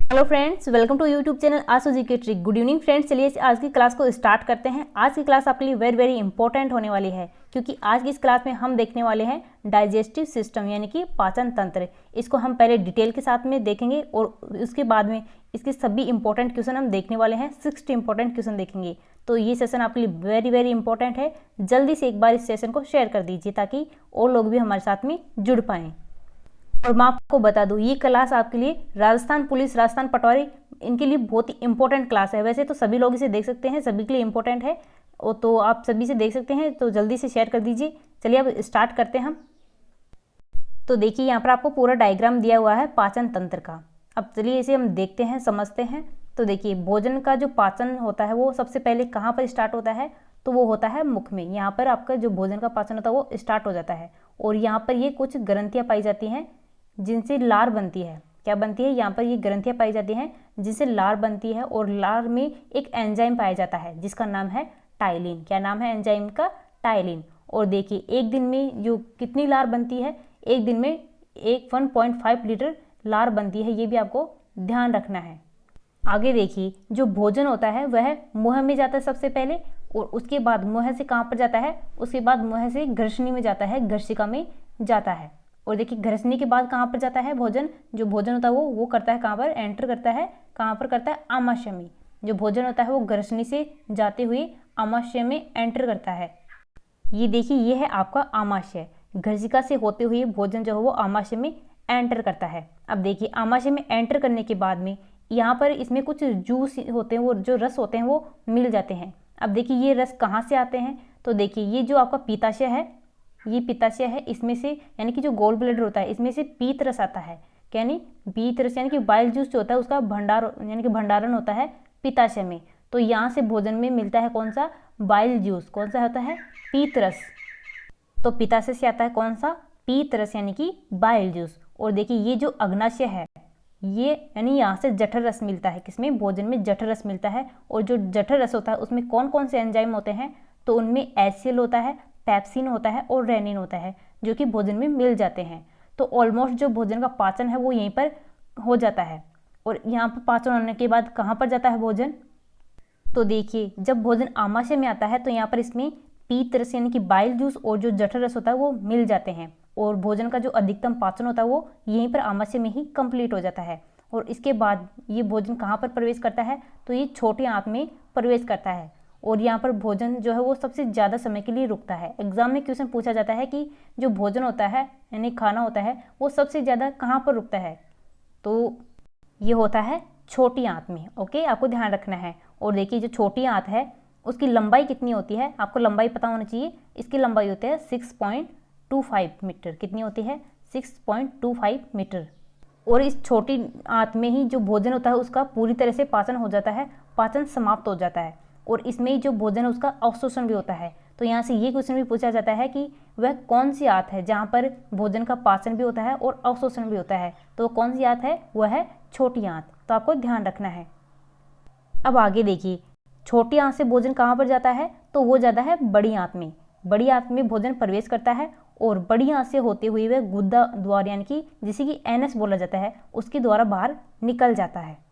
Hello friends, welcome to YouTube channel Aasu ji के trick. Good evening friends, चलिए आज की क्लास को स्टार्ट करते हैं। आज की क्लास आपके लिए वेरी वेरी इंपॉर्टेंट होने वाली है, क्योंकि आज की इस क्लास में हम देखने वाले हैं डाइजेस्टिव सिस्टम यानी कि पाचन तंत्र। इसको हम पहले डिटेल के साथ में देखेंगे और उसके बाद में इसके सभी इंपॉर्टेंट क्वेश्चन हम देखने वाले हैं। 60 इंपॉर्टेंट क्वेश्चन देखेंगे, तो ये सेशन आपके लिए वेरी वेरी इंपॉर्टेंट है। जल्दी से एक बार इस सेशन को शेयर कर दीजिए ताकि और लोग भी हमारे साथ में जुड़ पाएँ। और मैं आपको बता दूं, ये क्लास आपके लिए राजस्थान पुलिस, राजस्थान पटवारी, इनके लिए बहुत ही इंपॉर्टेंट क्लास है। वैसे तो सभी लोग इसे देख सकते हैं, सभी के लिए इंपॉर्टेंट है, तो आप सभी से देख सकते हैं, तो जल्दी से शेयर कर दीजिए। चलिए अब स्टार्ट करते हैं हम। तो देखिए यहाँ पर आपको पूरा डायग्राम दिया हुआ है पाचन तंत्र का। अब चलिए इसे हम देखते हैं, समझते हैं। तो देखिए भोजन का जो पाचन होता है वो सबसे पहले कहाँ पर स्टार्ट होता है, तो वो होता है मुख में। यहाँ पर आपका जो भोजन का पाचन होता है वो स्टार्ट हो जाता है और यहाँ पर ये कुछ ग्रंथियाँ पाई जाती हैं जिनसे लार बनती है। क्या बनती है? यहाँ पर ये ग्रंथियाँ पाई जाती हैं जिनसे लार बनती है और लार में एक एंजाइम पाया जाता है जिसका नाम है टाइलिन। क्या नाम है एंजाइम का? टाइलिन। और देखिए एक दिन में जो कितनी लार बनती है, एक दिन में 1.5 लीटर लार बनती है, ये भी आपको ध्यान रखना है। आगे देखिए जो भोजन होता है वह मुंह में जाता है सबसे पहले, और उसके बाद मुंह से कहाँ पर जाता है, उसके बाद मुंह से ग्रसनी में जाता है, ग्रसिका में जाता है। और देखिए ग्रसनी के बाद कहाँ पर जाता है भोजन, जो भोजन होता है वो करता है कहाँ पर, एंटर करता है, कहाँ पर करता है, आमाशय में। जो भोजन होता है वो ग्रसनी से जाते हुए आमाशय में एंटर करता है। ये देखिए ये है आपका आमाशय। ग्रसिका से होते हुए भोजन जो है वो आमाशय में एंटर करता है। अब देखिए आमाशय में एंटर करने के बाद में यहाँ पर इसमें कुछ जूस होते हैं, वो जो रस होते हैं वो मिल जाते हैं। अब देखिए ये रस कहाँ से आते हैं, तो देखिए ये जो आपका पित्ताशय है, ये पित्ताशय है, इसमें से यानी कि जो गोल ब्लैडर होता है इसमें से पीत रस आता है। यानी पीत रस यानी कि बाइल जूस जो होता है उसका भंडार यानी कि भंडारण होता है पित्ताशय में। तो यहाँ से भोजन में मिलता है कौन सा? Bile juice. कौन सा होता है? पीत रस। तो पित्ताशय से आता है कौन सा? पीत रस यानी कि बाइल जूस। और देखिए ये जो अग्नाशय है, ये यानी यहाँ से जठर रस मिलता है। किसमें? भोजन में जठर रस मिलता है। और जो जठर रस होता है उसमें कौन कौन से एंजाइम होते हैं, तो उनमें एचसीएल होता है, पेप्सिन होता है और रेनिन होता है, जो कि भोजन में मिल जाते हैं। तो ऑलमोस्ट जो भोजन का पाचन है वो यहीं पर हो जाता है। और यहाँ पर पाचन होने के बाद कहाँ पर जाता है भोजन, तो देखिए जब भोजन आमाशय में आता है तो यहाँ पर इसमें पीत रस यानी कि बाइल जूस और जो जठर रस होता है वो मिल जाते हैं। और भोजन का जो अधिकतम पाचन होता है वो यहीं पर आमाशय में ही कंप्लीट हो जाता है। और इसके बाद ये भोजन कहाँ पर प्रवेश करता है, तो ये छोटी आंत में प्रवेश करता है। और यहाँ पर भोजन जो है वो सबसे ज़्यादा समय के लिए रुकता है। एग्जाम में क्वेश्चन पूछा जाता है कि जो भोजन होता है यानी खाना होता है वो सबसे ज़्यादा कहाँ पर रुकता है, तो ये होता है छोटी आंत में। ओके, आपको ध्यान रखना है। और देखिए जो छोटी आंत है उसकी लंबाई कितनी होती है, आपको लंबाई पता होना चाहिए। इसकी लंबाई होती है 6.25 मीटर। कितनी होती है? 6.25 मीटर। और इस छोटी आंत में ही जो भोजन होता है उसका पूरी तरह से पाचन हो जाता है, पाचन समाप्त हो जाता है। और इसमें ही जो भोजन है उसका अवशोषण भी होता है। तो यहाँ से ये क्वेश्चन भी पूछा जाता है कि वह कौन सी आंत है जहाँ पर भोजन का पाचन भी होता है और अवशोषण भी होता है, तो वो कौन सी आंत है? वह है छोटी आंत। तो आपको ध्यान रखना है। अब आगे देखिए छोटी आंत से भोजन कहाँ पर जाता है, तो वो जाता है बड़ी आंत में। बड़ी आंत में भोजन प्रवेश करता है और बड़ी आंत से होते हुए वह गुदा द्वार यानी कि जिसे कि एनएस बोला जाता है उसके द्वारा बाहर निकल जाता है।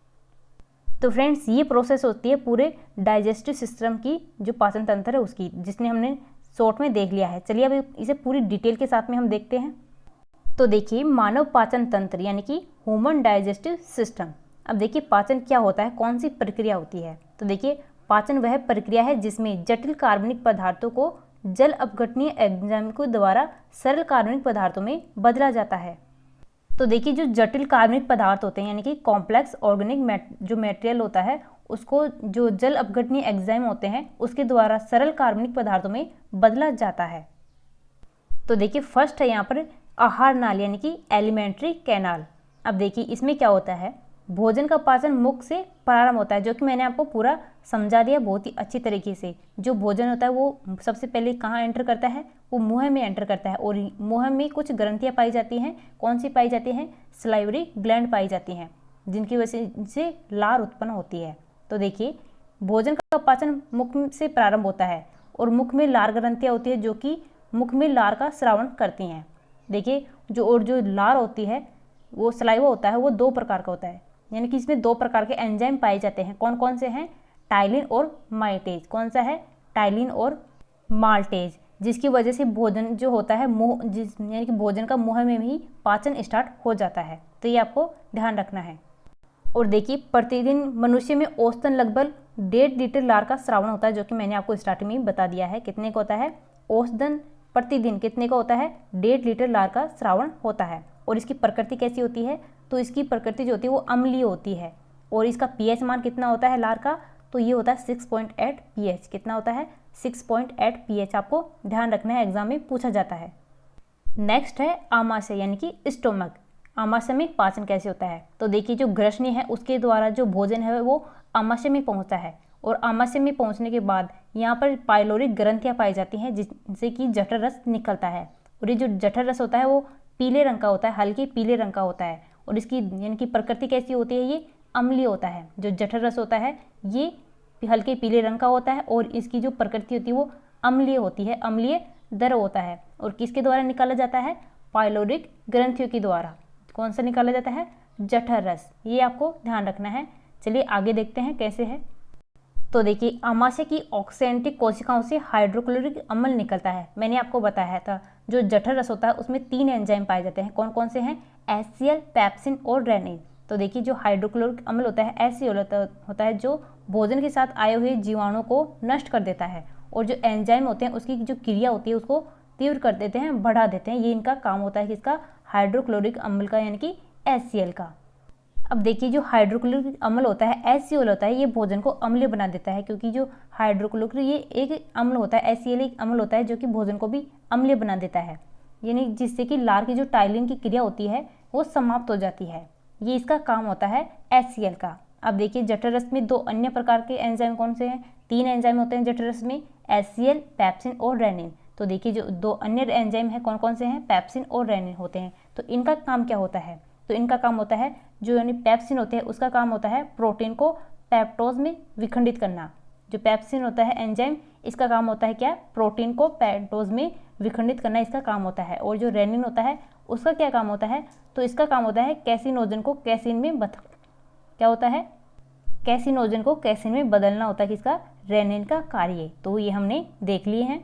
तो फ्रेंड्स ये प्रोसेस होती है पूरे डाइजेस्टिव सिस्टम की, जो पाचन तंत्र है उसकी, जिसने हमने शॉर्ट में देख लिया है। चलिए अब इसे पूरी डिटेल के साथ में हम देखते हैं। तो देखिए मानव पाचन तंत्र यानी कि ह्यूमन डाइजेस्टिव सिस्टम। अब देखिए पाचन क्या होता है, कौन सी प्रक्रिया होती है, तो देखिए पाचन वह प्रक्रिया है जिसमें जटिल कार्बनिक पदार्थों को जल अपघटनीय एंजाइम के द्वारा सरल कार्बनिक पदार्थों में बदला जाता है। तो देखिए जो जटिल कार्बनिक पदार्थ होते हैं यानी कि कॉम्प्लेक्स ऑर्गेनिक जो मटेरियल होता है उसको जो जल अपघटनीय एंजाइम होते हैं उसके द्वारा सरल कार्बनिक पदार्थों में बदला जाता है। तो देखिए फर्स्ट है यहाँ पर आहार नाल यानी कि एलिमेंट्री कैनाल। अब देखिए इसमें क्या होता है, भोजन का पाचन मुख से प्रारंभ होता है, जो कि मैंने आपको पूरा समझा दिया बहुत ही अच्छी तरीके से। जो भोजन होता है वो सबसे पहले कहाँ एंटर करता है, वो मुंह में एंटर करता है। और मुंह में कुछ ग्रंथियाँ पाई जाती हैं। कौन सी पाई जाती हैं? सलाइवरी ग्लैंड पाई जाती हैं, जिनकी वजह से लार उत्पन्न होती है। तो देखिए भोजन का पाचन मुख से प्रारंभ होता है और मुख में लार ग्रंथियाँ होती है जो कि मुख में लार का स्रावण करती हैं। देखिए जो लार होती है वो सलाइवा होता है वो दो प्रकार का होता है। यानी कि इसमें 2 प्रकार के एंजाइम पाए जाते हैं। कौन कौन से हैं? टाइलिन और माल्टेज। कौन सा है? टाइलिन और माल्टेज, जिसकी वजह से भोजन जो होता है मुंह यानी कि भोजन का मुंह में ही पाचन स्टार्ट हो जाता है। तो ये आपको ध्यान रखना है। और देखिए, प्रतिदिन मनुष्य में औसतन लगभग 1.5 लीटर लार का स्रावन होता है, जो कि मैंने आपको स्टार्टिंग में ही बता दिया है। कितने का होता है? औसतन प्रतिदिन कितने का होता है? 1.5 लीटर लार का स्रावन होता है। और इसकी प्रकृति कैसी होती है? तो इसकी प्रकृति जो होती है वो अम्लीय होती है। और इसका पीएच मान कितना होता है लार का? तो ये होता है 6.8 पीएच। कितना होता है? 6.8 पीएच। आपको ध्यान रखना है, एग्जाम में पूछा जाता है। नेक्स्ट है आमाशय यानी कि स्टोमक। आमाशय में पाचन कैसे होता है? तो देखिए, जो ग्रसनी है उसके द्वारा जो भोजन है वो आमाशय में पहुंचता है। और आमाशय में पहुंचने के बाद यहाँ पर पाइलोरिक ग्रंथियाँ पाई जाती हैं, जिससे कि जठर रस निकलता है। और ये जो जठर रस होता है वो पीले रंग का होता है, हल्के पीले रंग का होता है। और इसकी यानी कि प्रकृति कैसी होती है? ये अम्लीय होता है। जो जठर रस होता है ये हल्के पीले रंग का होता है और इसकी जो प्रकृति होती है वो अम्लीय होती है, अम्लीय द्रव होता है। और किसके द्वारा निकाला जाता है? पाइलोरिक ग्रंथियों के द्वारा। कौन सा निकाला जाता है? जठर रस। ये आपको ध्यान रखना है। चलिए आगे देखते हैं कैसे है। तो देखिए, आमाशय की ऑक्सेंटिक कोशिकाओं से हाइड्रोक्लोरिक अम्ल निकलता है। मैंने आपको बताया था जो जठर रस होता है उसमें 3 एंजाइम पाए जाते हैं। कौन कौन से हैं? HCl, पेप्सिन और रेनिन। तो देखिए, जो हाइड्रोक्लोरिक अम्ल होता है HCl होता है जो भोजन के साथ आए हुए जीवाणु को नष्ट कर देता है। और जो एंजाइम होते हैं उसकी जो क्रिया होती है उसको तीव्र कर देते हैं, बढ़ा देते हैं। ये इनका काम होता है किसका? हाइड्रोक्लोरिक अम्ल का, यानी कि HCl का। अब देखिए, जो हाइड्रोक्लोरिक अम्ल होता है HCl होता है, ये भोजन को अम्लीय बना देता है। क्योंकि जो हाइड्रोक्लोरिक ये एक अम्ल होता है, HCl एक अम्ल होता है जो कि भोजन को भी अम्लीय बना देता है, यानी जिससे कि लार की जो टाइलिन की क्रिया होती है वो समाप्त हो जाती है। ये इसका काम होता है HCl का। अब देखिए, जठर रस में 2 अन्य प्रकार के एंजाइम कौन से हैं? 3 एंजाइम होते हैं जठर रस में, HCl, पेप्सिन और रेनिन। तो देखिए, जो 2 अन्य एंजाइम हैं कौन कौन से हैं? पेप्सिन और रेनिन होते हैं। तो इनका काम क्या होता है? तो इनका काम होता है, जो यानी पेप्सिन होते हैं उसका काम होता है प्रोटीन को पेप्टोज में विखंडित करना। जो पेप्सिन होता है एंजाइम, इसका काम होता है क्या? प्रोटीन को पेप्टोज में विखंडित करना इसका काम होता है। और जो रेनिन होता है उसका क्या काम होता है? तो इसका काम होता है कैसिनोजन को कैसिन में क्या होता है? कैसिनोजन को कैसिन में बदलना होता है किसका? रेनिन का कार्य। तो ये हमने देख लिए हैं।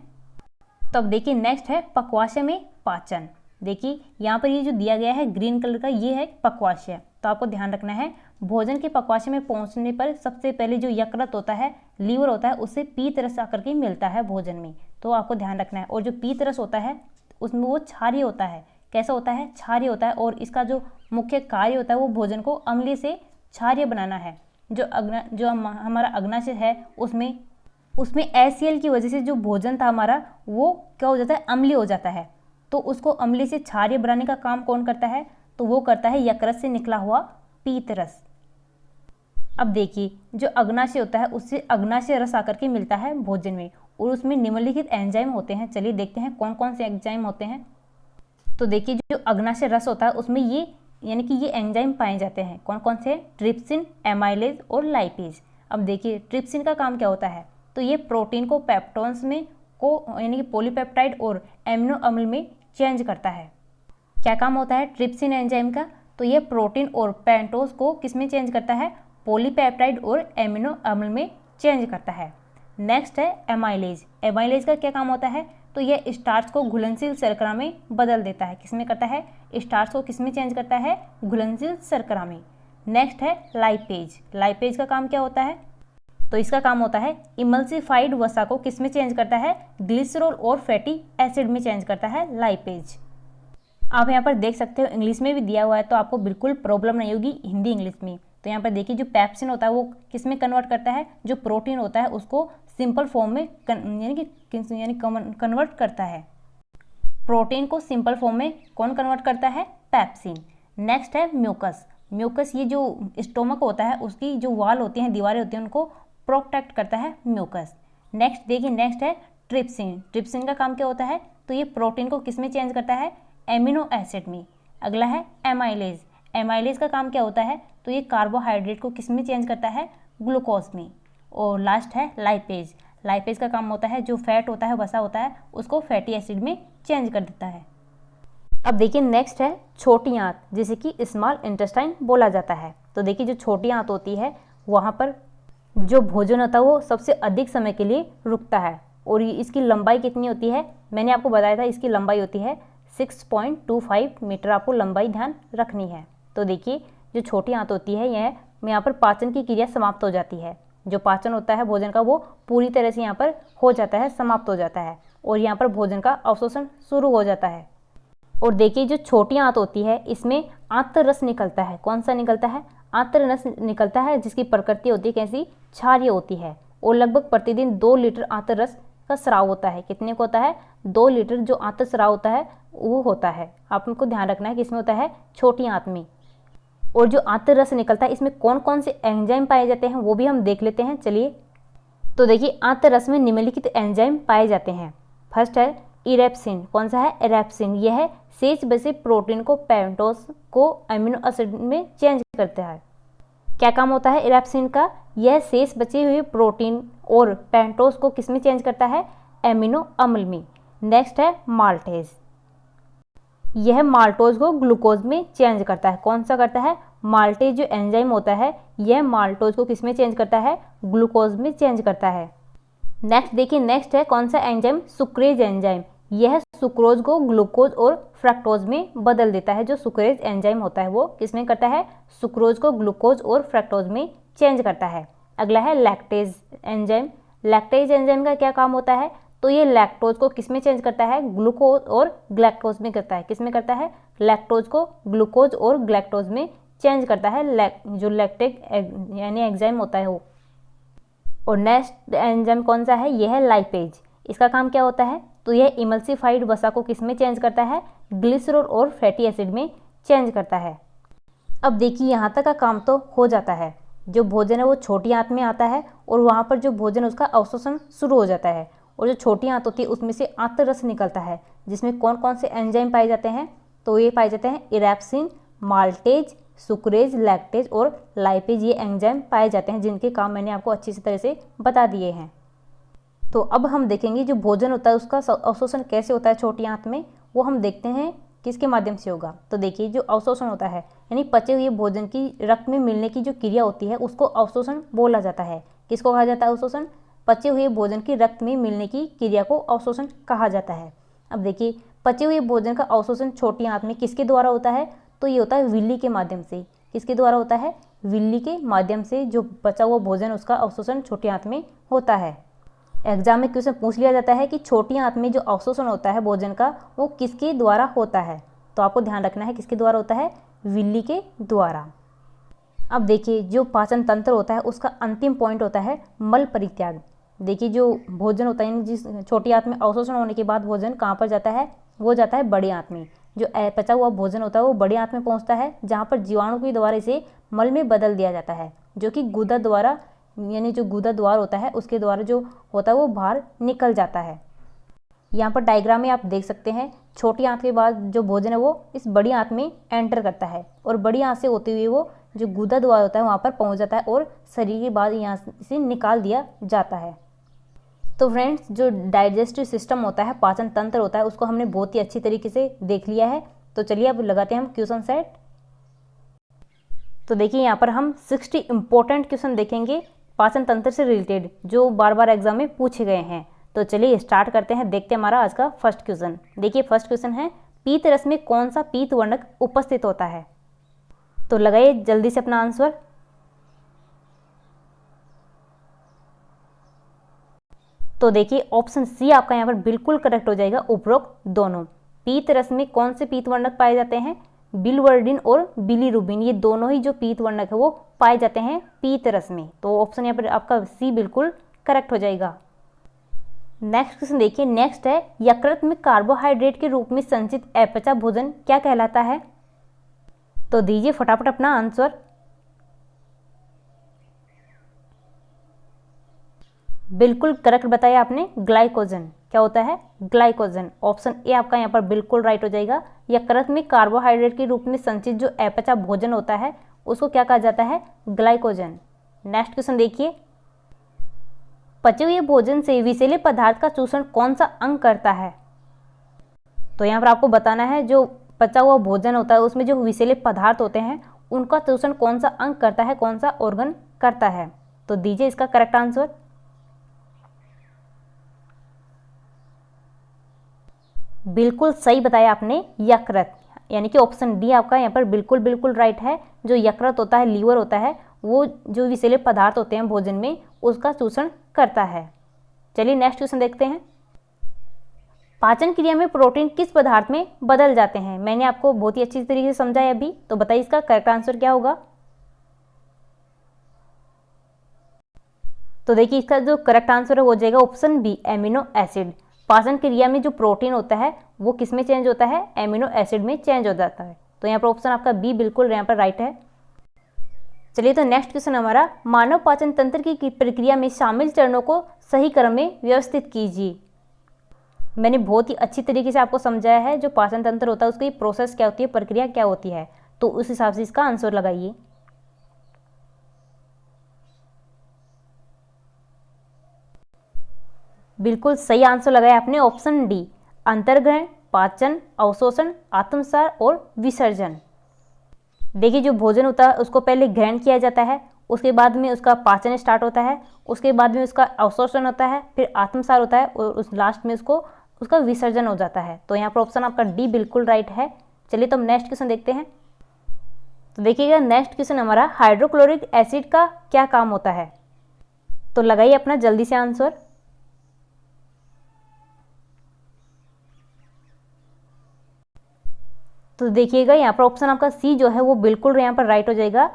तब देखिए, नेक्स्ट है पक्वाशय में पाचन। देखिए, यहाँ पर ये जो दिया गया है ग्रीन कलर का, ये है पक्वाशय। तो आपको ध्यान रखना है, भोजन के पक्वाशय में पहुँचने पर सबसे पहले जो यकृत होता है, लीवर होता है, उससे पीत रस आकर के मिलता है भोजन में। तो आपको ध्यान रखना है। और जो पीत रस होता है उसमें वो क्षारीय होता है। कैसा होता है? क्षारीय होता है। और इसका जो मुख्य कार्य होता है वो भोजन को अम्लीय से क्षारीय बनाना है। जो हमारा अग्नाशय है उसमें HCl की वजह से जो भोजन था हमारा वो क्या हो जाता है? अम्लीय हो जाता है। तो उसको अम्लीय से क्षारीय बनाने का काम कौन करता है? तो वो करता है यकृत से निकला हुआ पीत रस। अब देखिए, जो अग्नाशय होता है उससे अग्नाशय रस आकर के मिलता है भोजन में, और उसमें निम्नलिखित एंजाइम होते हैं। चलिए देखते हैं कौन कौन से एंजाइम होते हैं। तो देखिए, जो अग्नाशय रस होता है उसमें ये यानी कि ये एंजाइम पाए जाते हैं। कौन कौन से? ट्रिप्सिन, एमाइलेज और लाइपेज। अब देखिए, ट्रिप्सिन का काम क्या होता है? तो ये प्रोटीन को पेप्टोन्स में यानी कि पॉलीपेप्टाइड और एमिनो अम्ल में चेंज करता है। क्या काम होता है ट्रिप्सिन एंजाइम का? तो ये प्रोटीन और पेंटोज को किस में चेंज करता है? पॉलीपेप्टाइड और एमिनो अम्ल में चेंज करता है। नेक्स्ट है एमाइलेज। एमाइलेज का क्या काम होता है? तो यह स्टार्च को घुलनशील शर्करा में बदल देता है। किस में करता है? स्टार्च को किस में चेंज करता है? घुलनशील शर्करा में। नेक्स्ट है लाइपेज। लाइपेज का काम क्या होता है? तो इसका काम होता है इमल्सिफाइड वसा को किस में चेंज करता है? ग्लिसरॉल और फैटी एसिड में चेंज करता है लाइपेज। आप यहाँ पर देख सकते हो, इंग्लिश में भी दिया हुआ है तो आपको बिल्कुल प्रॉब्लम नहीं होगी हिंदी इंग्लिश में। तो यहाँ पर देखिए, जो पेप्सिन होता है वो किस में कन्वर्ट करता है? जो प्रोटीन होता है उसको सिंपल फॉर्म में यानी कन्वर्ट करता है। प्रोटीन को सिंपल फॉर्म में कौन कन्वर्ट करता है? पेप्सिन। नेक्स्ट है म्यूकस। म्यूकस ये जो स्टोमक होता है उसकी जो वाल होती हैं, दीवारें होती हैं, उनको प्रोटेक्ट करता है म्यूकस। नेक्स्ट देखिए, नेक्स्ट है ट्रिप्सिन। ट्रिप्सिन का काम क्या होता है? तो ये प्रोटीन को किस में चेंज करता है? एमिनो एसिड में। अगला है एमाइलेज। एमाइलेज का काम क्या होता है? तो ये कार्बोहाइड्रेट को किस में चेंज करता है? ग्लूकोज में। और लास्ट है लाइपेज। लाइपेज का काम होता है जो फैट होता है, वसा होता है, उसको फैटी एसिड में चेंज कर देता है। अब देखिए, नेक्स्ट है छोटी आंत, जिसे कि स्मॉल इंटेस्टाइन बोला जाता है। तो देखिए जो छोटी आंत होती है वहाँ पर जो भोजन होता है वो सबसे अधिक समय के लिए रुकता है। और इसकी लंबाई कितनी होती है, मैंने आपको बताया था इसकी लंबाई होती है 6.25 मीटर, आपको लंबाई ध्यान रखनी है। तो देखिए जो छोटी आंत होती है यह यहाँ पर पाचन की क्रिया समाप्त हो जाती है। जो पाचन होता है भोजन का वो पूरी तरह से यहाँ पर हो जाता है, समाप्त हो जाता है और यहाँ पर भोजन का अवशोषण शुरू हो जाता है। और देखिए जो छोटी आंत होती है इसमें आंतररस निकलता है। कौन सा निकलता है, आंतररस निकलता है, जिसकी प्रकृति होती है कैसी, क्षारीय होती है। और लगभग प्रतिदिन 2 लीटर आंतररस का स्राव होता है। कितने को होता है, 2 लीटर जो आंतर स्राव होता है वो होता है। आपको ध्यान रखना है कि इसमें होता है छोटी आंत में। और जो आंतररस निकलता है इसमें कौन कौन से एंजाइम पाए जाते हैं वो भी हम देख लेते हैं, चलिए। तो देखिए आंतररस में निम्नलिखित एंजाइम पाए जाते हैं। फर्स्ट है इरेप्सिन। कौन सा है, इरेप्सिन। यह शेष बचे प्रोटीन को पेंटोस को अमीनो एसिड में चेंज करता है। क्या काम होता है इरेप्सिन का, यह शेष बचे हुए प्रोटीन और पेंटोस को किस में चेंज करता है, एमिनो अम्ल में। नेक्स्ट है माल्टेज। यह माल्टोज को ग्लूकोज में चेंज करता है। कौन सा करता है, माल्टेज जो एंजाइम होता है यह माल्टोज को किस में चेंज करता है, ग्लूकोज में चेंज करता है। नेक्स्ट देखिए, नेक्स्ट है कौन सा एंजाइम, सुक्रेज एंजाइम। यह सुक्रोज को ग्लूकोज और फ्रक्टोज में बदल देता है। जो सुक्रेज एंजाइम होता है वो किस में करता है, सुक्रोज को ग्लूकोज और फ्रक्टोज में चेंज करता है। अगला है लैक्टेज एंजाइम। लैक्टेज एंजाइम का क्या काम होता है, तो ये लैक्टोज को किस में चेंज करता है, ग्लूकोज और ग्लैक्टोज में करता है। किस में करता है, लैक्टोज को ग्लूकोज और ग्लैक्टोज में चेंज करता है, जो लैक्टिक यानी एंजाइम होता है वो। और नेक्स्ट एंजाइम कौन सा है, यह है लाइपेज। इसका काम क्या होता है, तो यह इमल्सिफाइड वसा को किस में चेंज करता है, ग्लिसरॉल और फैटी एसिड में चेंज करता है। अब देखिए यहाँ तक का काम तो हो जाता है। जो भोजन है वो छोटी आंत में आता है और वहाँ पर जो भोजन उसका अवशोषण शुरू हो जाता है। और जो छोटी आंत होती है उसमें से आंतररस निकलता है, जिसमें कौन कौन से एंजाइम पाए जाते हैं, तो ये पाए जाते हैं इरेप्सिन, माल्टेज, सुक्रेज, लैक्टेज और लाइपेज। ये एंजाइम पाए जाते हैं जिनके काम मैंने आपको अच्छी तरह से बता दिए हैं। तो अब हम देखेंगे जो भोजन होता है उसका अवशोषण कैसे होता है छोटी आंत में, वो हम देखते हैं किसके माध्यम से होगा। तो देखिए जो अवशोषण होता है यानी पचे हुए भोजन की रक्त में मिलने की जो क्रिया होती है उसको अवशोषण बोला जाता है। किसको कहा जाता है, अवशोषण, पचे हुए भोजन की रक्त में मिलने की क्रिया को अवशोषण कहा जाता है। अब देखिए पचे हुए भोजन का अवशोषण छोटी आंत में किसके द्वारा होता है, तो ये होता है विल्ली के माध्यम से। किसके द्वारा होता है, विल्ली के माध्यम से जो बचा हुआ भोजन उसका अवशोषण छोटी आंत में होता है। एग्जाम में क्वेश्चन पूछ लिया जाता है कि छोटी आंत में जो अवशोषण होता है भोजन का वो किसके द्वारा होता है, तो आपको ध्यान रखना है किसके द्वारा होता है, विल्ली के द्वारा। अब देखिए जो पाचन तंत्र होता है उसका अंतिम पॉइंट होता है मल परित्याग। देखिए जो भोजन होता है जिस छोटी आंत में अवशोषण होने के बाद भोजन कहाँ पर जाता है, वो जाता है बड़ी आंत में। जो पचा हुआ भोजन होता है वो बड़ी आंत में पहुँचता है, जहाँ पर जीवाणु के द्वारा इसे मल में बदल दिया जाता है, जो कि गुदा द्वारा यानी जो गुदा द्वार होता है उसके द्वारा जो होता है वो बाहर निकल जाता है। यहाँ पर डायग्राम में आप देख सकते हैं छोटी आंत के बाद जो भोजन है वो इस बड़ी आंत में एंटर करता है और बड़ी आंत से होते हुए वो जो गुदा द्वार होता है वहाँ पर पहुँच जाता है और शरीर के बाद यहाँ से निकाल दिया जाता है। तो फ्रेंड्स जो डाइजेस्टिव सिस्टम होता है, पाचन तंत्र होता है, उसको हमने बहुत ही अच्छी तरीके से देख लिया है। तो चलिए अब लगाते हैं हम क्वेश्चन सेट। तो देखिए यहाँ पर हम 60 इंपॉर्टेंट क्वेश्चन देखेंगे पाचन तंत्र से रिलेटेड जो बार बार एग्जाम में पूछे गए हैं। तो चलिए स्टार्ट करते हैं, देखते हैं हमारा आज का फर्स्ट क्वेश्चन। देखिए फर्स्ट क्वेश्चन है पीत रस में कौन सा पीत वर्णक उपस्थित होता है, तो लगाइए जल्दी से अपना आंसर। तो देखिए ऑप्शन सी आपका यहाँ पर बिल्कुल करेक्ट हो जाएगा, उपरोक्त दोनों। पीत रस में कौन से पीत वर्णक पाए जाते हैं, बिलवर्डिन और बिलीरुबिन, ये दोनों ही जो पीत वर्णक है वो पाए जाते हैं पीत रस में। तो ऑप्शन यहाँ पर आपका सी बिल्कुल करेक्ट हो जाएगा। नेक्स्ट क्वेश्चन देखिए, नेक्स्ट है यकृत में कार्बोहाइड्रेट के रूप में संचित अपचा भोजन क्या कहलाता है, तो दीजिए फटाफट अपना आंसर। बिल्कुल करेक्ट बताया आपने, ग्लाइकोजन। क्या होता है, ग्लाइकोजन। ऑप्शन ए आपका यहाँ पर बिल्कुल राइट हो जाएगा। यकृत में कार्बोहाइड्रेट के रूप में संचित जो अपचा भोजन होता है उसको क्या कहा जाता है, ग्लाइकोजन। नेक्स्ट क्वेश्चन देखिए, पचे हुए भोजन से विषैले पदार्थ का चूषण कौन सा अंग करता है, तो यहाँ पर आपको बताना है जो पचा हुआ भोजन होता है उसमें जो विषैले पदार्थ होते हैं उनका शोषण कौन सा अंग करता है, कौन सा ऑर्गन करता है? तो दीजिए इसका करेक्ट आंसर। बिल्कुल सही बताया आपने, यकृत, यानी कि ऑप्शन डी आपका यहाँ पर बिल्कुल बिल्कुल राइट है। जो यकृत होता है, लीवर होता है, वो जो विषैले पदार्थ होते हैं भोजन में उसका शोषण करता है। चलिए नेक्स्ट क्वेश्चन देखते हैं। पाचन क्रिया में प्रोटीन किस पदार्थ में बदल जाते हैं? मैंने आपको बहुत ही अच्छी तरीके से समझाया अभी, तो बताइए इसका करेक्ट आंसर क्या होगा? तो देखिए इसका जो करेक्ट आंसर है हो जाएगा ऑप्शन बी, एमिनो एसिड। पाचन क्रिया में जो प्रोटीन होता है वो किस में चेंज होता है? एमिनो एसिड में चेंज हो जाता है। तो यहाँ पर ऑप्शन आपका बी बिल्कुल यहाँ पर राइट है। चलिए तो नेक्स्ट क्वेश्चन हमारा, मानव पाचन तंत्र की प्रक्रिया में शामिल चरणों को सही क्रम में व्यवस्थित कीजिए। मैंने बहुत ही अच्छी तरीके से आपको समझाया है जो पाचन तंत्र होता है उसकी प्रोसेस क्या होती है, प्रक्रिया क्या होती है, तो उस हिसाब से इसका आंसर लगाइए। बिल्कुल सही आंसर लगाया आपने, ऑप्शन डी, अंतर्ग्रहण, पाचन, अवशोषण, आत्मसार और विसर्जन। देखिए जो भोजन होता है उसको पहले ग्रहण किया जाता है, उसके बाद में उसका पाचन स्टार्ट होता है, उसके बाद में उसका अवशोषण होता है, फिर आत्मसार होता है और उस लास्ट में उसका विसर्जन हो जाता है। तो यहाँ पर ऑप्शन आपका डी बिल्कुल राइट है। चलिए तो हम नेक्स्ट क्वेश्चन देखते हैं। तो देखिएगा नेक्स्ट क्वेश्चन हमारा, हाइड्रोक्लोरिक एसिड का क्या काम होता है? तो लगाइए अपना जल्दी से आंसर। तो देखिएगा यहाँ पर ऑप्शन आपका सी जो है वो बिल्कुल यहाँ पर राइट हो जाएगा,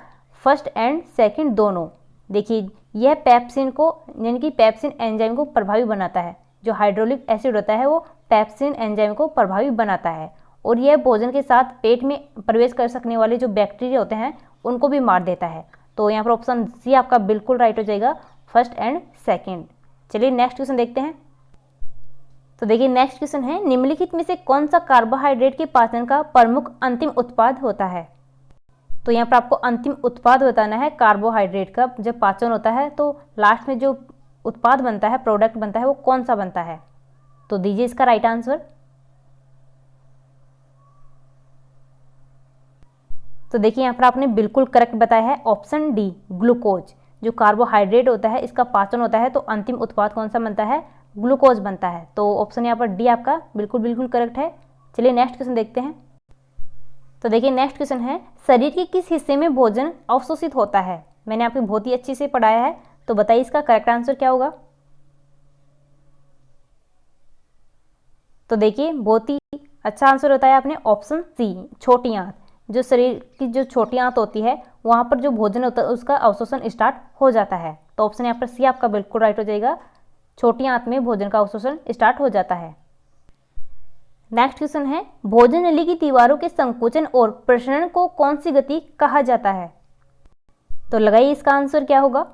फर्स्ट एंड सेकंड दोनों। देखिए यह पेप्सिन को, यानी कि पेप्सिन एंजाइम को प्रभावी बनाता है। जो हाइड्रोक्लोरिक एसिड होता है वो पेप्सिन एंजाइम को प्रभावी बनाता है और यह भोजन के साथ पेट में प्रवेश कर सकने वाले जो बैक्टीरिया होते हैं उनको भी मार देता है। तो यहाँ पर ऑप्शन सी आपका बिल्कुल राइट हो जाएगा, फर्स्ट एंड सेकेंड। चलिए नेक्स्ट क्वेश्चन देखते हैं। तो देखिए नेक्स्ट क्वेश्चन है, निम्नलिखित में से कौन सा कार्बोहाइड्रेट के पाचन का प्रमुख अंतिम उत्पाद होता है? तो यहाँ पर आपको अंतिम उत्पाद बताना है कार्बोहाइड्रेट का। जब पाचन होता है तो लास्ट में जो उत्पाद बनता है, प्रोडक्ट बनता है, वो कौन सा बनता है? तो दीजिए इसका राइट आंसर। तो देखिए यहाँ पर आपने बिल्कुल करेक्ट बताया है, ऑप्शन डी, ग्लूकोज। जो कार्बोहाइड्रेट होता है इसका पाचन होता है तो अंतिम उत्पाद कौन सा बनता है? ग्लूकोज बनता है। तो ऑप्शन यहाँ पर डी आपका बिल्कुल बिल्कुल करेक्ट है। चलिए नेक्स्ट क्वेश्चन देखते हैं। तो देखिए नेक्स्ट क्वेश्चन है, शरीर के किस हिस्से में भोजन अवशोषित होता है? मैंने आपको बहुत ही अच्छे से पढ़ाया है, तो बताइए इसका करेक्ट आंसर क्या होगा? तो देखिए बहुत ही अच्छा आंसर होता है आपने, ऑप्शन सी, छोटी आंत। जो शरीर की जो छोटी आंत होती है वहाँ पर जो भोजन होता है उसका अवशोषण स्टार्ट हो जाता है। तो ऑप्शन यहाँ पर सी आपका बिल्कुल राइट हो जाएगा, छोटी आंत में भोजन का अवशोषण स्टार्ट हो जाता है। नेक्स्ट क्वेश्चन है, भोजन नली की दीवारों के संकुचन और प्रसरण को कौन सी गति कहा जाता है? तो लगाइए इसका आंसर क्या होगा?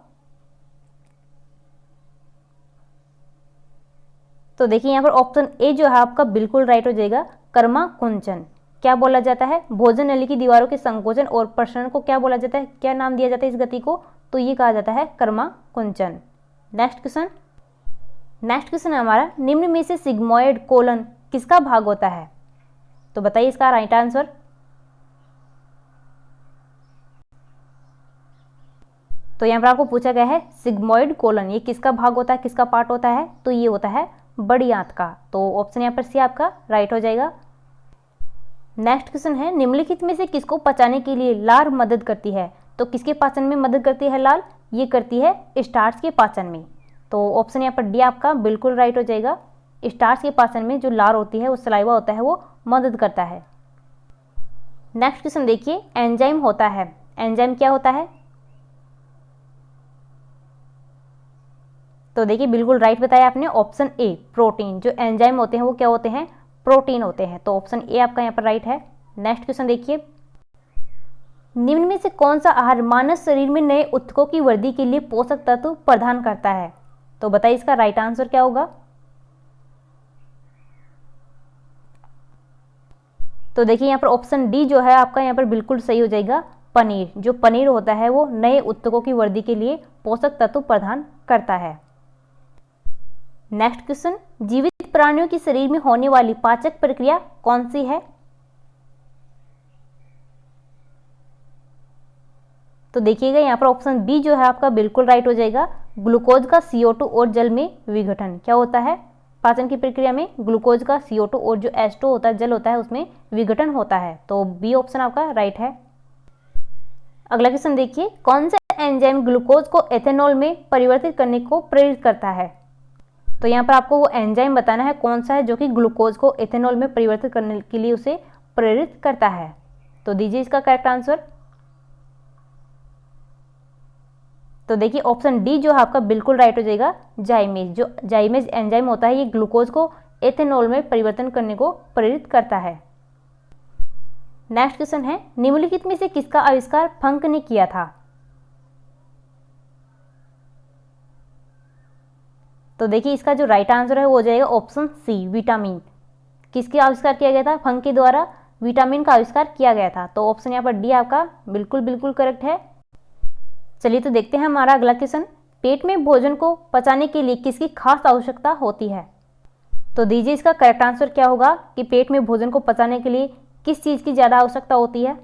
तो देखिए यहाँ पर ऑप्शन ए जो है आपका बिल्कुल राइट हो जाएगा, कर्मा कुंचन। क्या बोला जाता है? भोजन नली की दीवारों के संकोचन और प्रसरण को क्या बोला जाता है, क्या नाम दिया जाता है इस गति को? तो ये कहा जाता है कर्मा कुंचन। नेक्स्ट क्वेश्चन है हमारा, निम्न में से सिग्मोइड कोलन किसका भाग होता है? तो बताइए इसका राइट आंसर। तो यहाँ पर आपको पूछा गया है सिग्मोइड कोलन ये किसका भाग होता है, किसका पार्ट होता है? तो ये होता है बड़ी आंत का। तो ऑप्शन यहाँ पर सी आपका राइट हो जाएगा। नेक्स्ट क्वेश्चन है, निम्नलिखित में से किसको पचाने के लिए लार मदद करती है? तो किसके पाचन में मदद करती है लाल? ये करती है स्टार्च के पाचन में। तो ऑप्शन यहाँ पर डी आपका बिल्कुल राइट हो जाएगा, स्टार्च के पाचन में जो लार होती है, वो सलाइवा होता है, वो मदद करता है। नेक्स्ट क्वेश्चन देखिए, एंजाइम होता है, एंजाइम क्या होता है? तो देखिए बिल्कुल राइट बताया आपने, ऑप्शन ए, प्रोटीन। जो एंजाइम होते हैं वो क्या होते हैं? प्रोटीन होते हैं। तो ऑप्शन ए आपका यहाँ पर राइट है। नेक्स्ट क्वेश्चन देखिए, निम्न में से कौन सा आहार मानव शरीर में नए ऊतकों की वृद्धि के लिए पोषक तत्व प्रदान करता है? तो बताइए इसका राइट आंसर क्या होगा? तो देखिए यहाँ पर ऑप्शन डी जो है आपका यहाँ पर बिल्कुल सही हो जाएगा, पनीर। जो पनीर होता है वो नए ऊतकों की वृद्धि के लिए पोषक तत्व प्रदान करता है। नेक्स्ट क्वेश्चन, जीवित प्राणियों के शरीर में होने वाली पाचक प्रक्रिया कौन सी है? तो देखिएगा यहाँ पर ऑप्शन बी जो है आपका बिल्कुल राइट हो जाएगा। ग्लूकोज का CO2 और जल में विघटन क्या होता है? पाचन की प्रक्रिया में ग्लूकोज का CO2 और जो H2 होता है, जल होता है, उसमें विघटन होता है। तो बी ऑप्शन आपका राइट है। अगला क्वेश्चन देखिए, कौन सा एंजाइम ग्लूकोज को एथेनॉल में परिवर्तित करने को प्रेरित करता है? तो यहाँ पर आपको वो एंजाइम बताना है कौन सा है जो कि ग्लूकोज को एथेनॉल में परिवर्तित करने के लिए उसे प्रेरित करता है। तो दीजिए इसका करेक्ट आंसर। तो देखिए ऑप्शन डी जो है आपका बिल्कुल राइट हो जाएगा, जाइमेज। जो जाइमेज एंजाइम होता है ये ग्लूकोज को एथेनॉल में परिवर्तन करने को प्रेरित करता है। नेक्स्ट क्वेश्चन है, निम्नलिखित में से किसका आविष्कार फंक ने किया था? तो देखिए इसका जो राइट आंसर है वो हो जाएगा ऑप्शन सी, विटामिन। किसके आविष्कार किया गया था? फंक के द्वारा विटामिन का आविष्कार किया गया था। तो ऑप्शन यहाँ पर डी आपका बिल्कुल करेक्ट है। चलिए तो देखते हैं हमारा अगला क्वेश्चन, पेट में भोजन को पचाने के लिए किसकी खास आवश्यकता होती है? तो दीजिए इसका करेक्ट आंसर क्या होगा कि पेट में भोजन को पचाने के लिए किस चीज की ज्यादा आवश्यकता होती है?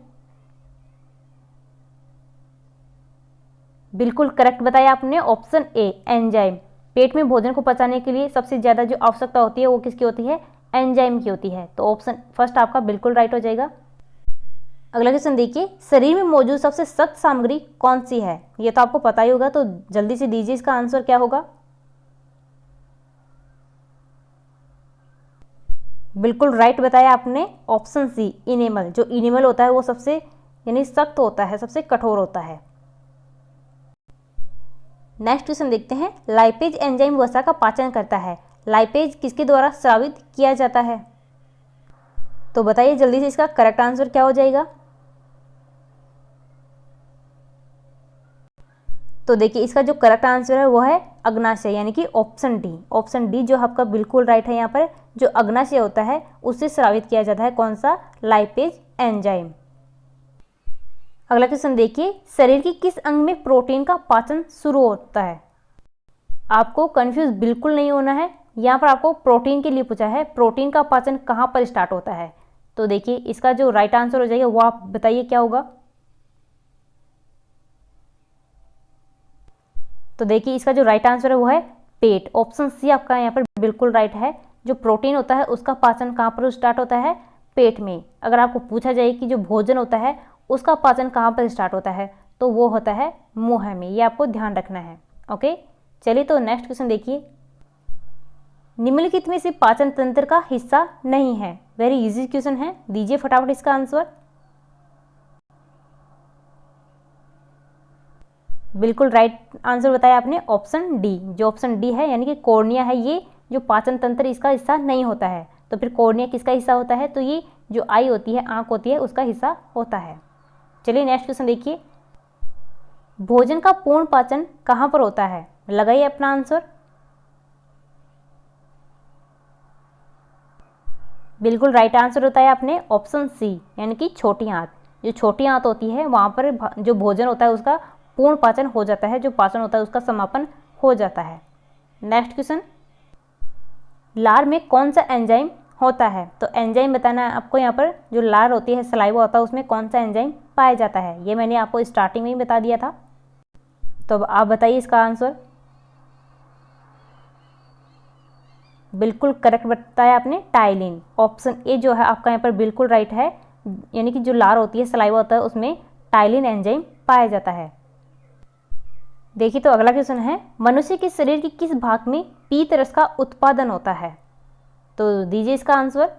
बिल्कुल करेक्ट बताया आपने, ऑप्शन ए, एंजाइम। पेट में भोजन को पचाने के लिए सबसे ज्यादा जो आवश्यकता होती है वो किसकी होती है? एंजाइम की होती है। तो ऑप्शन फर्स्ट आपका बिल्कुल राइट हो जाएगा। अगला क्वेश्चन देखिए, शरीर में मौजूद सबसे सख्त सामग्री कौन सी है? ये तो आपको पता ही होगा, तो जल्दी से दीजिए इसका आंसर क्या होगा। बिल्कुल राइट बताया आपने, ऑप्शन सी, इनेमल। जो इनेमल होता है वो सबसे यानी सख्त होता है, सबसे कठोर होता है। नेक्स्ट क्वेश्चन देखते हैं, लाइपेज एंजाइम वसा का पाचन करता है। लाइपेज किसके द्वारा स्रावित किया जाता है? तो बताइए जल्दी से इसका करेक्ट आंसर क्या हो जाएगा। तो देखिए इसका जो करेक्ट आंसर है वो है अग्नाशय, यानी कि ऑप्शन डी। ऑप्शन डी जो आपका बिल्कुल राइट है। यहाँ पर जो अग्नाशय होता है उससे स्रावित किया जाता है कौन सा? Lipase enzyme. अगला क्वेश्चन देखिए, शरीर की किस अंग में प्रोटीन का पाचन शुरू होता है? आपको कंफ्यूज बिल्कुल नहीं होना है, यहाँ पर आपको प्रोटीन के लिए पूछा है, प्रोटीन का पाचन कहाँ पर स्टार्ट होता है? तो देखिए इसका जो राइट आंसर हो जाएगा वो आप बताइए क्या होगा। तो देखिए इसका जो राइट आंसर है वो है पेट। ऑप्शन सी आपका यहाँ पर बिल्कुल राइट है। जो प्रोटीन होता है उसका पाचन कहाँ पर स्टार्ट होता है? पेट में। अगर आपको पूछा जाए कि जो भोजन होता है उसका पाचन कहाँ पर स्टार्ट होता है, तो वो होता है मुंह में। ये आपको ध्यान रखना है। ओके, चलिए तो नेक्स्ट क्वेश्चन देखिए, निम्नलिखित में से पाचन तंत्र का हिस्सा नहीं है? वेरी इजी क्वेश्चन है, दीजिए फटाफट इसका आंसर। बिल्कुल राइट आंसर बताया आपने, ऑप्शन डी। जो ऑप्शन डी है यानी कि कॉर्निया है, ये जो पाचन तंत्र इसका हिस्सा नहीं होता है। तो फिर कॉर्निया किसका हिस्सा होता है? तो ये जो आई होती है, आंख होती है, उसका हिस्सा होता है। चलिए नेक्स्ट क्वेश्चन देखिए, भोजन का पूर्ण पाचन कहाँ पर होता है? लगाइए अपना आंसर। बिल्कुल राइट आंसर होता है आपने, ऑप्शन सी, यानी कि छोटी आंत। जो छोटी आंत होती है वहाँ पर जो भोजन होता है उसका पूर्ण पाचन हो जाता है, जो पाचन होता है उसका समापन हो जाता है। नेक्स्ट क्वेश्चन, लार में कौन सा एंजाइम होता है? तो एंजाइम बताना है आपको। यहाँ पर जो लार होती है, सलाइवा होता है, उसमें कौन सा एंजाइम पाया जाता है? ये मैंने आपको स्टार्टिंग में ही बता दिया था। तो अब आप बताइए इसका आंसर। बिल्कुल करेक्ट बताया आपने, टाइलिन। ऑप्शन ए जो है आपका यहाँ पर बिल्कुल राइट है, यानी कि जो लार होती है, सलाइवा होता है, उसमें टाइलिन एंजाइम पाया जाता है। देखिए तो अगला क्वेश्चन है, मनुष्य के शरीर के किस भाग में पीत रस का उत्पादन होता है? तो दीजिए इसका आंसर।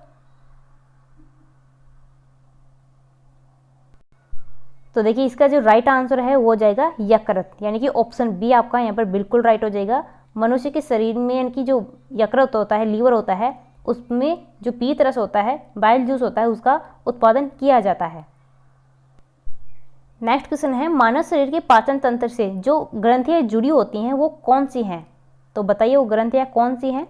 तो देखिए इसका जो राइट आंसर है वो हो जाएगा यकृत, यानी कि ऑप्शन बी आपका यहाँ पर बिल्कुल राइट हो जाएगा। मनुष्य के शरीर में यानी कि जो यकृत होता है, लीवर होता है, उसमें जो पीत रस होता है, बाइल जूस होता है, उसका उत्पादन किया जाता है। नेक्स्ट क्वेश्चन है, मानव शरीर के पाचन तंत्र से जो ग्रंथियां जुड़ी होती हैं वो कौन सी हैं? तो बताइए वो ग्रंथियां कौन सी हैं?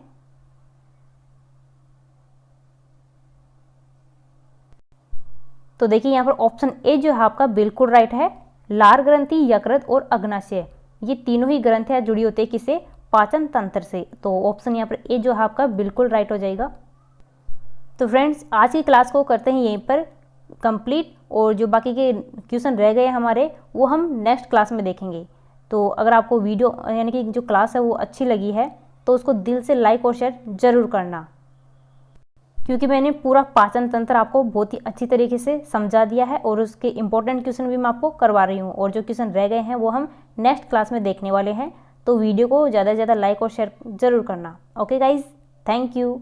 तो देखिए यहाँ पर ऑप्शन ए जो है आपका बिल्कुल राइट है, लार ग्रंथि, यकृत और अग्नाशय, ये तीनों ही ग्रंथियां जुड़ी होती है किससे? पाचन तंत्र से। तो ऑप्शन यहाँ पर ए जो है आपका बिल्कुल राइट हो जाएगा। तो फ्रेंड्स आज की क्लास को करते हैं यहीं पर कंप्लीट, और जो बाकी के क्वेश्चन रह गए हमारे वो हम नेक्स्ट क्लास में देखेंगे। तो अगर आपको वीडियो यानी कि जो क्लास है वो अच्छी लगी है तो उसको दिल से लाइक और शेयर ज़रूर करना, क्योंकि मैंने पूरा पाचन तंत्र आपको बहुत ही अच्छी तरीके से समझा दिया है और उसके इंपॉर्टेंट क्वेश्चन भी मैं आपको करवा रही हूँ, और जो क्वेश्चन रह गए हैं वो हम नेक्स्ट क्लास में देखने वाले हैं। तो वीडियो को ज़्यादा से ज़्यादा लाइक और शेयर ज़रूर करना। Okay guys, thank you.